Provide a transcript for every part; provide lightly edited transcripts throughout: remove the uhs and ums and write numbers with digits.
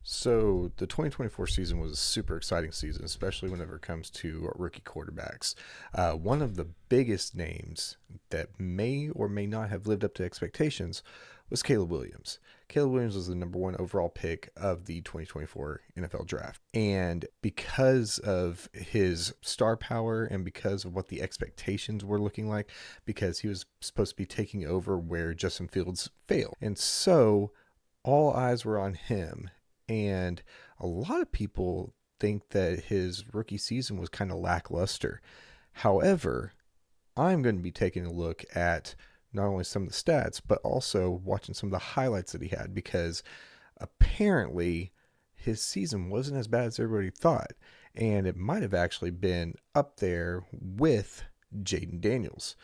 So the 2024 season was a super exciting season, especially whenever it comes to rookie quarterbacks. One of the biggest names that may or may not have lived up to expectations was Caleb Williams. Caleb Williams was the number one overall pick of the 2024 NFL draft. And because of his star power and because of what the expectations were looking like, because he was supposed to be taking over where Justin Fields failed. And so all eyes were on him, and a lot of people think that his rookie season was kind of lackluster. However, I'm going to be taking a look at not only some of the stats, but also watching some of the highlights that he had, because apparently his season wasn't as bad as everybody thought. And it might have actually been up there with Jaden Daniels.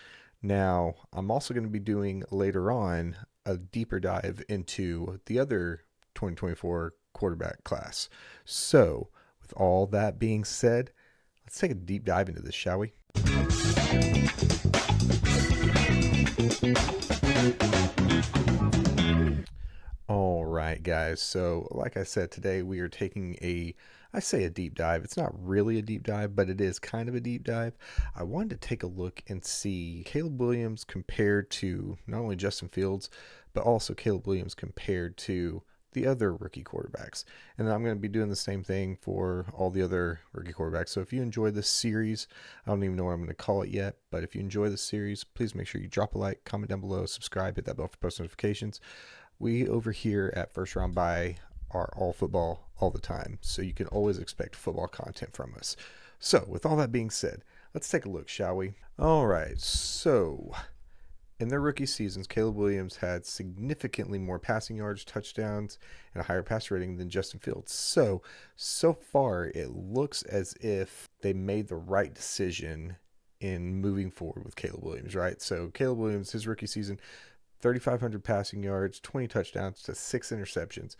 Now, I'm also going to be doing later on a deeper dive into the other 2024 quarterback class. So, with all that being said, let's take a deep dive into this, shall we? All right, guys. So, like I said, today we are taking I say a deep dive. It's not really a deep dive, but it is kind of a deep dive. I wanted to take a look and see Caleb Williams compared to not only Justin Fields, but also Caleb Williams compared to the other rookie quarterbacks. And then I'm going to be doing the same thing for all the other rookie quarterbacks. So if you enjoy this series, I don't even know what I'm going to call it yet, but if you enjoy this series, please make sure you drop a like, comment down below, subscribe, hit that bell for post notifications. We over here at First Round Buy are all football all the time, so you can always expect football content from us. So with all that being said, let's take a look, shall we? All right, so in their rookie seasons, Caleb Williams had significantly more passing yards, touchdowns, and a higher passer rating than Justin Fields. So far, it looks as if they made the right decision in moving forward with Caleb Williams, right? So Caleb Williams, his rookie season, 3,500 passing yards, 20 touchdowns to 6 interceptions.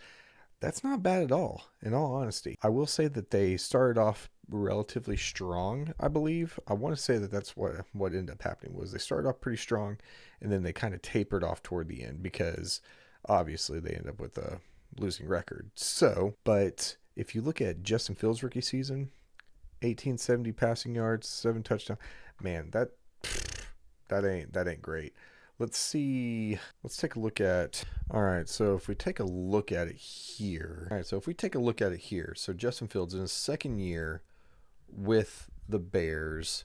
That's not bad at all, in all honesty. I will say that they started off relatively strong, I believe. I want to say that that's what ended up happening was they started off pretty strong, and then they kind of tapered off toward the end because obviously they ended up with a losing record. So, but if you look at Justin Fields' rookie season, 1,870 passing yards, 7 touchdowns, man, that ain't great. Let's see. Let's take a look at. All right. So if we take a look at it here. All right. So if we take a look at it here. So Justin Fields in his second year with the Bears.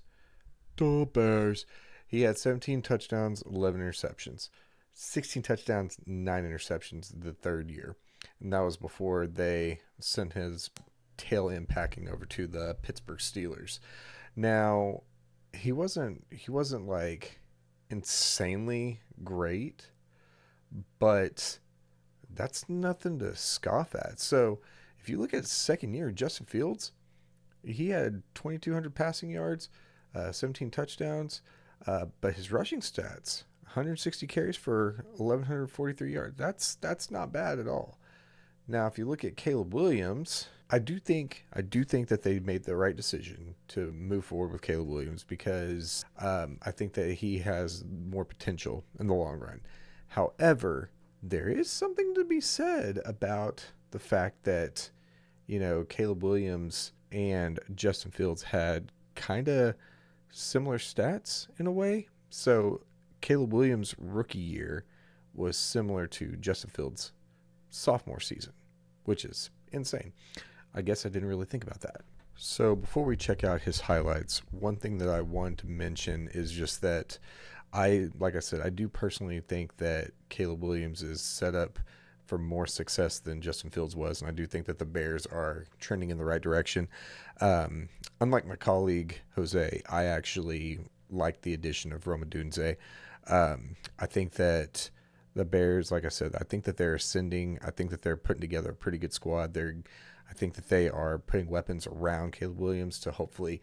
He had 17 touchdowns, 11 interceptions. 16 touchdowns, 9 interceptions the third year. And that was before they sent his tail end packing over to the Pittsburgh Steelers. Now, he wasn't like insanely great, but that's nothing to scoff at. So if you look at his second year, Justin Fields, he had 2,200 passing yards, 17 touchdowns, but his rushing stats, 160 carries for 1,143 yards. That's not bad at all. Now, if you look at Caleb Williams, I do think that they made the right decision to move forward with Caleb Williams because I think that he has more potential in the long run. However, there is something to be said about the fact that Caleb Williams and Justin Fields had kind of similar stats in a way. So Caleb Williams' rookie year was similar to Justin Fields' sophomore season, which is insane. I guess I didn't really think about that. So before we check out his highlights, one thing that I want to mention is just that like I said, I do personally think that Caleb Williams is set up for more success than Justin Fields was, and I do think that the Bears are trending in the right direction. Unlike my colleague Jose, I actually like the addition of Rome Odunze. I think that the Bears, like I said, I think that they're ascending. I think that they're putting together a pretty good squad. I think that they are putting weapons around Caleb Williams to hopefully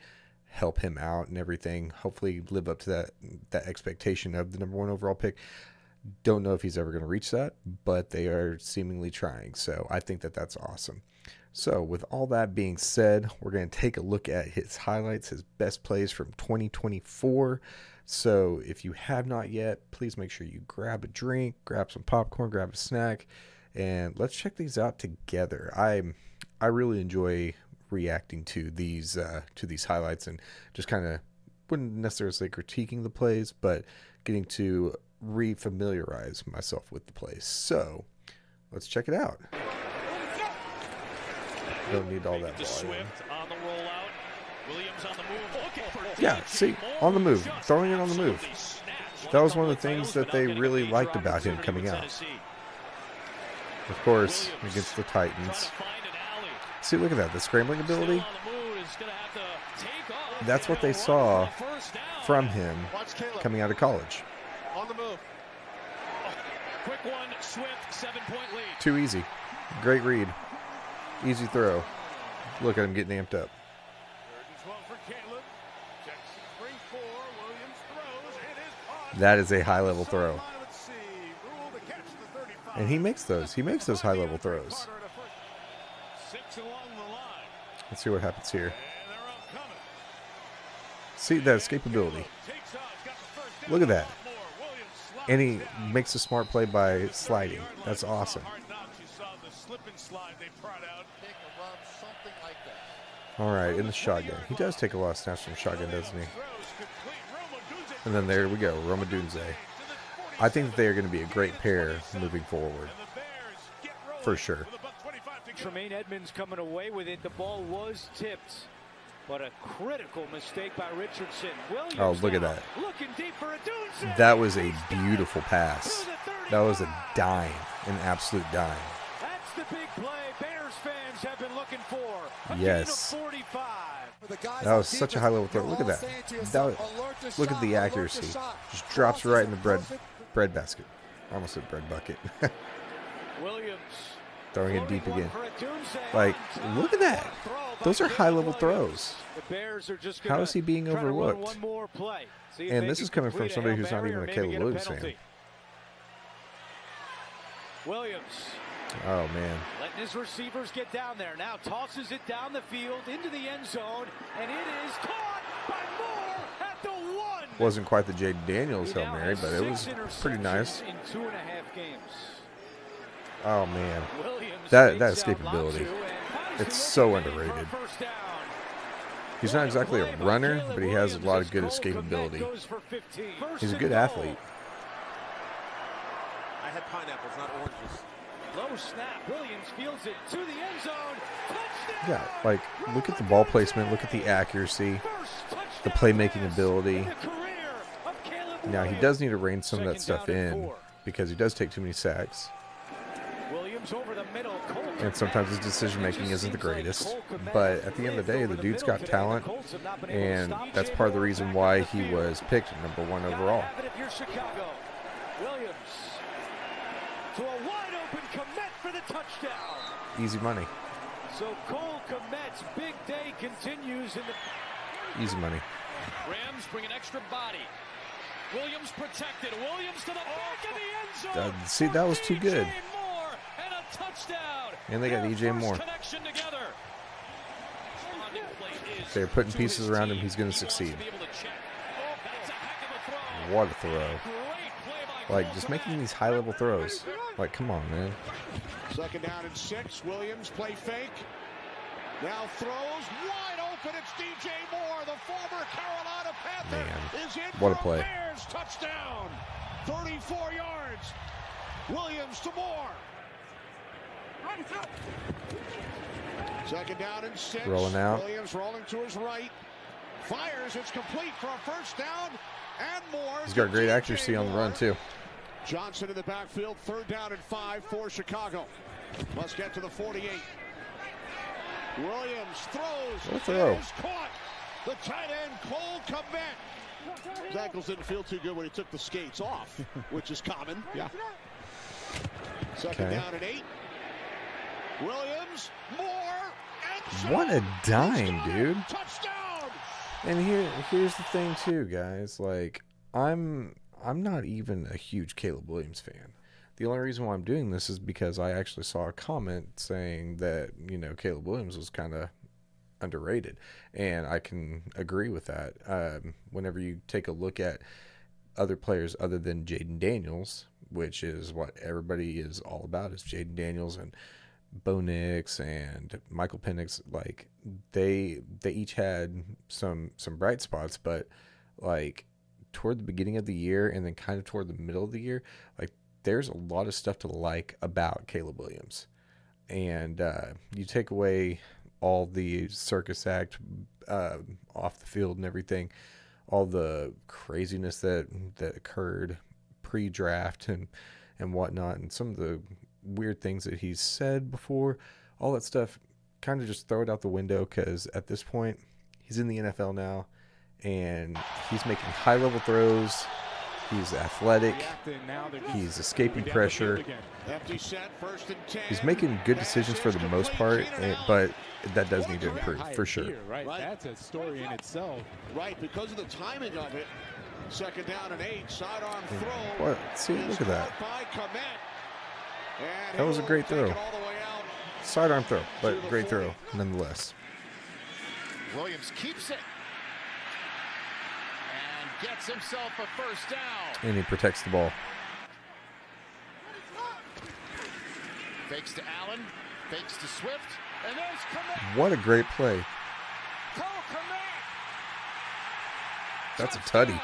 help him out and everything. Hopefully live up to that expectation of the number one overall pick. Don't know if he's ever going to reach that, but they are seemingly trying. So I think that that's awesome. So with all that being said, we're going to take a look at his highlights, his best plays from 2024. So if you have not yet, please make sure you grab a drink, grab some popcorn, grab a snack, And let's check these out together. I really enjoy reacting to these highlights and just kind of wouldn't necessarily say critiquing the plays, but getting to re-familiarize myself with the plays. So let's check it out. Don't need all that volume. Yeah, see, on the move, throwing it on the move. That was one of the things that they really liked about him coming out. Of course, against the Titans. See, look at that, the scrambling ability. That's what they saw from him coming out of college. Too easy. Great read. Easy throw. Look at him getting amped up. That is a high-level throw. And he makes those. He makes those high-level throws. Let's see what happens here. See that escapability. Look at that. And he makes a smart play by sliding. That's awesome. All right, in the shotgun. He does take a lot of snaps from shotgun, doesn't he? And then there we go, Rome Odunze. I think that they are going to be a great pair moving forward. For sure. Tremaine Edmonds coming away with it. The ball was tipped, but a critical mistake by Richardson. Williams, oh, look at that. Looking deep for Odunze. That was a beautiful pass. That was a dime, an absolute dime. That's the big play Bears fans have been looking for. Yes. That was such a high level throw. Look at that. Look at the accuracy. Just drops right in the bread basket. I almost said bread bucket. Williams throwing it deep again. Like, look at that. Those are high level throws. How is he being overlooked? And this is coming from somebody who's not even a Caleb Williams fan. Williams. Oh, man. Letting his receivers get down there. Now tosses it down the field into the end zone, and it is caught by Moore at the 1. Wasn't quite the Jaden Daniels Hail Mary, but it was pretty nice. In 2.5 games. Oh, man. That escapability. It's so underrated. He's not exactly a runner, but he has a lot of good escapability. He's a good athlete. I had pineapples, not oranges. Low snap. Williams fields it to the end zone. Touchdown! Yeah, like, look at the ball placement. Look at the accuracy, the playmaking ability. Now, he does need to rein some of that stuff in because he does take too many sacks. And sometimes his decision-making isn't the greatest. But at the end of the day, the dude's got talent, and that's part of the reason why he was picked number 1 overall. Williams to a wide-open Kmet for the touchdown. Easy money. So Cole Kmet's big day continues in the... Easy money. Rams bring an extra body. Williams protected. Williams to the back of the end zone. See, that was too good. And a touchdown. And they got EJ Moore. They're putting pieces around him. He's going to succeed. What a throw. Like, just making these high-level throws. Like, come on, man. 2nd down and 6. Williams play fake. Now throws wide open. It's DJ Moore, the former Carolina Panther. Man, is in what a play. Bears touchdown. 34 yards. Williams to Moore. 2nd down and 6. Rolling out. Williams rolling to his right. Fires. It's complete for a 1st down. And more. He's got great accuracy on the run, too. Johnson in the backfield. 3rd down and 5 for Chicago. Must get to the 48. Williams throws. What a throw. Caught. The tight end, Cole Kmet. His ankles didn't feel too good when he took the skates off, which is common. Yeah. 2nd down and 8. Williams, Moore, what a dime, dude. Touchdown. And here's the thing too, guys. Like, I'm not even a huge Caleb Williams fan. The only reason why I'm doing this is because I actually saw a comment saying that, you know, Caleb Williams was kind of underrated, and I can agree with that. Whenever you take a look at other players other than Jaden Daniels, which is what everybody is all about, is Jaden Daniels and Bo Nix and Michael Penix. Like they each had some bright spots, but like toward the beginning of the year and then kind of toward the middle of the year, like there's a lot of stuff to like about Caleb Williams. And you take away all the circus act off the field and everything, all the craziness that occurred pre-draft and whatnot, and some of the weird things that he's said before, all that stuff, kind of just throw it out the window, because at this point he's in the NFL now and he's making high-level throws. He's athletic. He's escaping pressure. He's making good decisions for the most part, but that does need to improve for sure. Right, that's a story in itself. Right, because of the timing of it. 2nd down and 8, sidearm throw. What? See, look at that. That was a great throw. Sidearm throw, but great throw nonetheless. Williams keeps it. Gets himself a first down. And he protects the ball. Fakes to Allen. Fakes to Swift. And there's Kmet. What a great play. Cole Kmet. That's a tutty.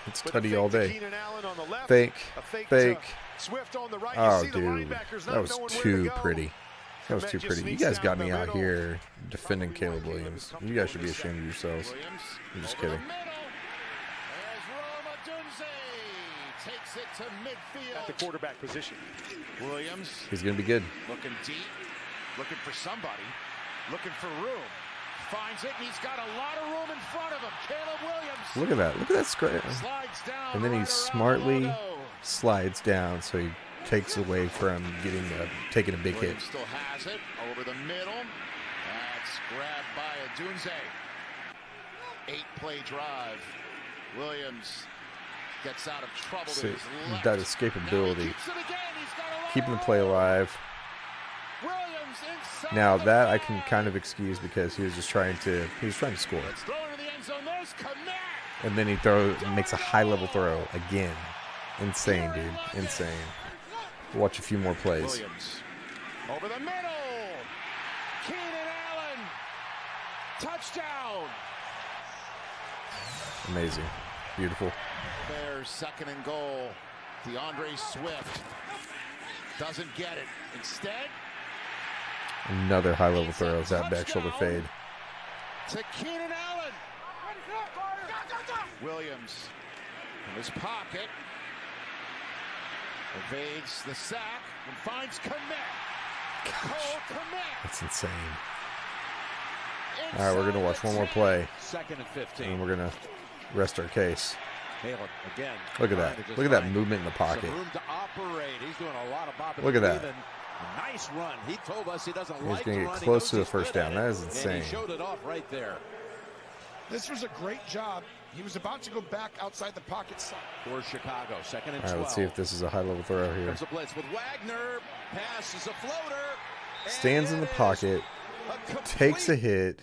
It's tutty all day. Fake. Swift on the right. Oh, dude. That was too pretty. That was too pretty. You guys got me out here defending Caleb Williams. You guys should be ashamed of yourselves. I'm just kidding. Takes it to midfield. At the quarterback position. Williams. He's going to be good. Looking deep. Looking for somebody. Looking for room. Finds it, and he's got a lot of room in front of him. Caleb Williams. Look at that. Look at that screen. Slides down. And then he smartly slides down, so he takes away from taking a big hit. Still has it over the middle. That's grabbed by Odunze. 8-play drive. Williams gets out of trouble. See, that escapability, keeping the play alive. Now that I can kind of excuse, because he was trying to score. And then he makes a high-level throw again. Insane, dude. Insane. Watch a few more plays. Williams over the middle. Keenan Allen. Touchdown. Amazing. Beautiful. Bears 2nd and goal. DeAndre Swift doesn't get it. Instead, another high-level throw. That back shoulder fade. To Keenan Allen. Williams from his pocket evades the sack and finds Kmet. Cole Kmet. That's insane. All right, we're going to watch one more play. 2nd and 15. And we're going to rest our case. Again. Look at that. Look at that movement in the pocket. Room to operate. He's doing a lot of bopping. Look at that. Nice run. He told us he doesn't He's like going to to get run. close to the first down. That is insane. And he showed it off right there. This was a great job. He was about to go back outside the pocket. For Chicago, 2nd and 12. All right, let's see if this is a high-level throw here. Comes a blitz with Wagner. Pass is a floater. Stands in the pocket. Takes a hit.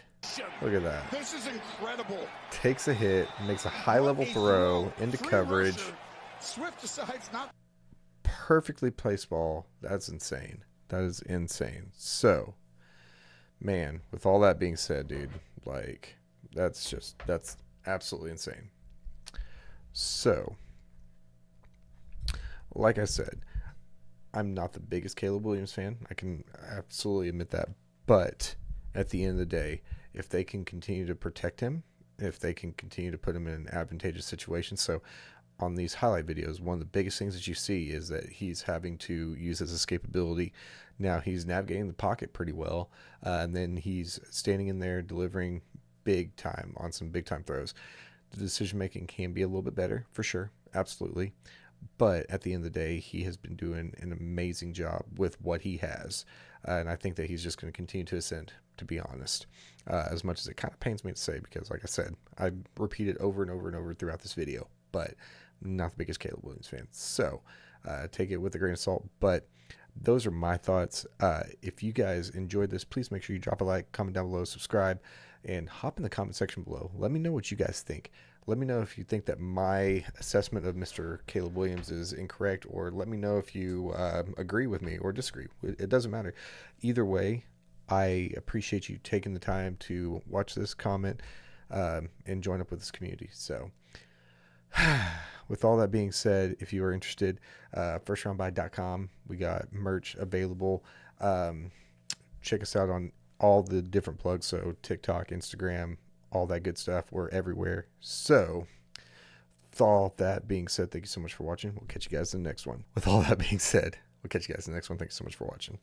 Look at that. This is incredible. Takes a hit. Makes a high-level throw into coverage. Swift decides not. Perfectly placed ball. That's insane. That is insane. So, man, with all that being said, dude, like, that's absolutely insane. So, like I said, I'm not the biggest Caleb Williams fan. I can absolutely admit that. But at the end of the day, if they can continue to protect him, if they can continue to put him in an advantageous situation. So on these highlight videos, one of the biggest things that you see is that he's having to use his escapability. Now he's navigating the pocket pretty well, and then he's standing in there delivering big time on some big time throws. The decision making can be a little bit better for sure, absolutely. But at the end of the day, he has been doing an amazing job with what he has, and I think that he's just going to continue to ascend, to be honest. As much as it kind of pains me to say, because like I said, I repeat it over and over and over throughout this video, but I'm not the biggest Caleb Williams fan. So take it with a grain of salt. But those are my thoughts. If you guys enjoyed this, please make sure you drop a like, comment down below, subscribe. and hop in the comment section below. Let me know what you guys think. Let me know if you think that my assessment of Mr. Caleb Williams is incorrect, or let me know if you agree with me or disagree. It doesn't matter. Either way, I appreciate you taking the time to watch this, comment, and join up with this community. So with all that being said, if you are interested, firstroundbuy.com, we got merch available. Check us out on all the different plugs, so TikTok, Instagram, all that good stuff. We're everywhere. So with all that being said, thank you so much for watching. We'll catch you guys in the next one. With all that being said, we'll catch you guys in the next one. Thank you so much for watching.